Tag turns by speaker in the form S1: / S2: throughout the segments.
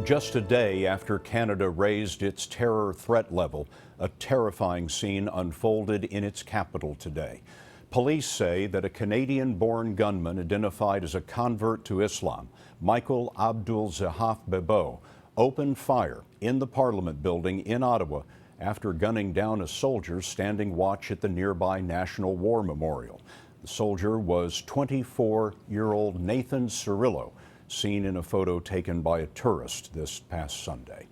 S1: Just a day after Canada raised its terror threat level, a terrifying scene unfolded in its capital today. Police say that a Canadian-born gunman identified as a convert to Islam, Michael Abdul-Zahaf Bebo, opened fire in the Parliament building in Ottawa after gunning down a soldier standing watch at the nearby National War Memorial. The soldier was 24-year-old Nathan Cirillo, seen in a photo taken by a tourist this past Sunday.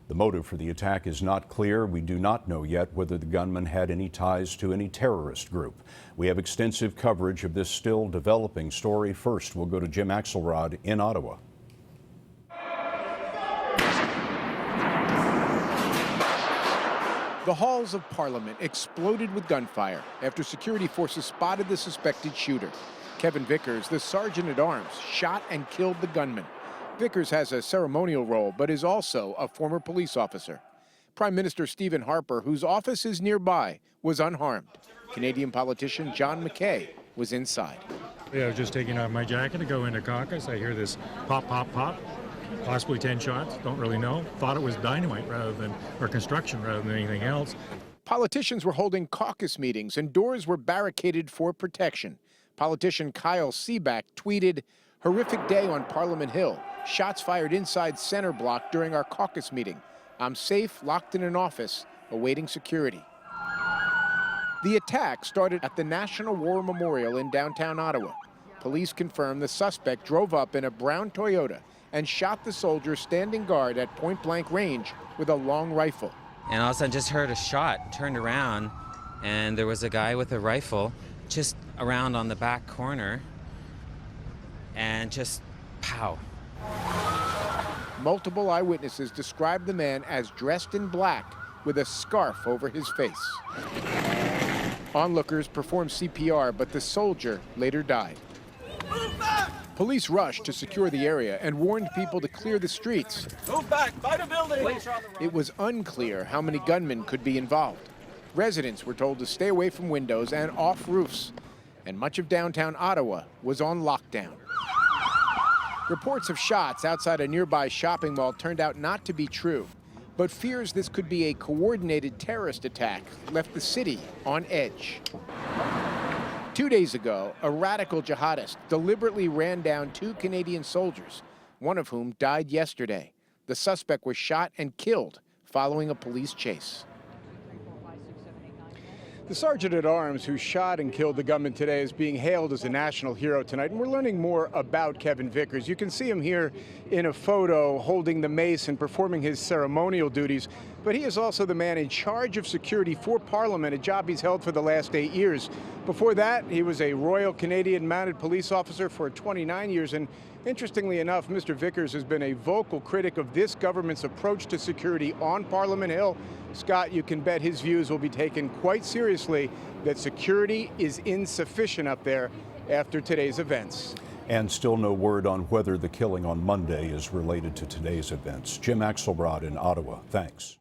S1: The motive for the attack is not clear. We do not know yet whether the gunman had any ties to any terrorist group. We have extensive coverage of this still developing story. First, we'll go to Jim Axelrod in Ottawa.
S2: The halls of Parliament exploded with gunfire after security forces spotted the suspected shooter. Kevin Vickers, the sergeant-at-arms, shot and killed the gunman. Vickers has a ceremonial role, but is also a former police officer. Prime Minister Stephen Harper, whose office is nearby, was unharmed. Canadian politician John McKay was inside.
S3: I was just taking off my jacket to go into caucus. I hear this pop, pop, pop, possibly 10 shots, don't really know. Thought it was dynamite or construction rather than anything else.
S2: Politicians were holding caucus meetings and doors were barricaded for protection. Politician Kyle Seaback tweeted, "Horrific day on Parliament Hill. Shots fired inside center block during our caucus meeting. I'm safe, locked in an office, awaiting security." The attack started at the National War Memorial in downtown Ottawa. Police confirm the suspect drove up in a brown Toyota and shot the soldier standing guard at point-blank range with a long rifle.
S4: And all of a sudden just heard a shot, turned around, and there was a guy with a rifle just around on the back corner, and just pow.
S2: Multiple eyewitnesses described the man as dressed in black with a scarf over his face. Onlookers performed CPR, but the soldier later died. Police rushed to secure the area and warned people to clear the streets.
S5: Move back, by the building!
S2: It was unclear how many gunmen could be involved. Residents were told to stay away from windows and off roofs, and much of downtown Ottawa was on lockdown. Reports of shots outside a nearby shopping mall turned out not to be true, but fears this could be a coordinated terrorist attack left the city on edge. 2 days ago, a radical jihadist deliberately ran down 2 Canadian soldiers, one of whom died yesterday. The suspect was shot and killed following a police chase. The sergeant-at-arms who shot and killed the gunman today is being hailed as a national hero tonight, and we're learning more about Kevin Vickers. You can see him here in a photo holding the mace and performing his ceremonial duties, but he is also the man in charge of security for Parliament, a job he's held for the last 8 years. Before that, he was a Royal Canadian Mounted Police officer for 29 years, and interestingly enough, Mr. Vickers has been a vocal critic of this government's approach to security on Parliament Hill. Scott, you can bet his views will be taken quite seriously, that security is insufficient up there after today's events.
S1: And still no word on whether the killing on Monday is related to today's events. Jim Axelrod in Ottawa, thanks.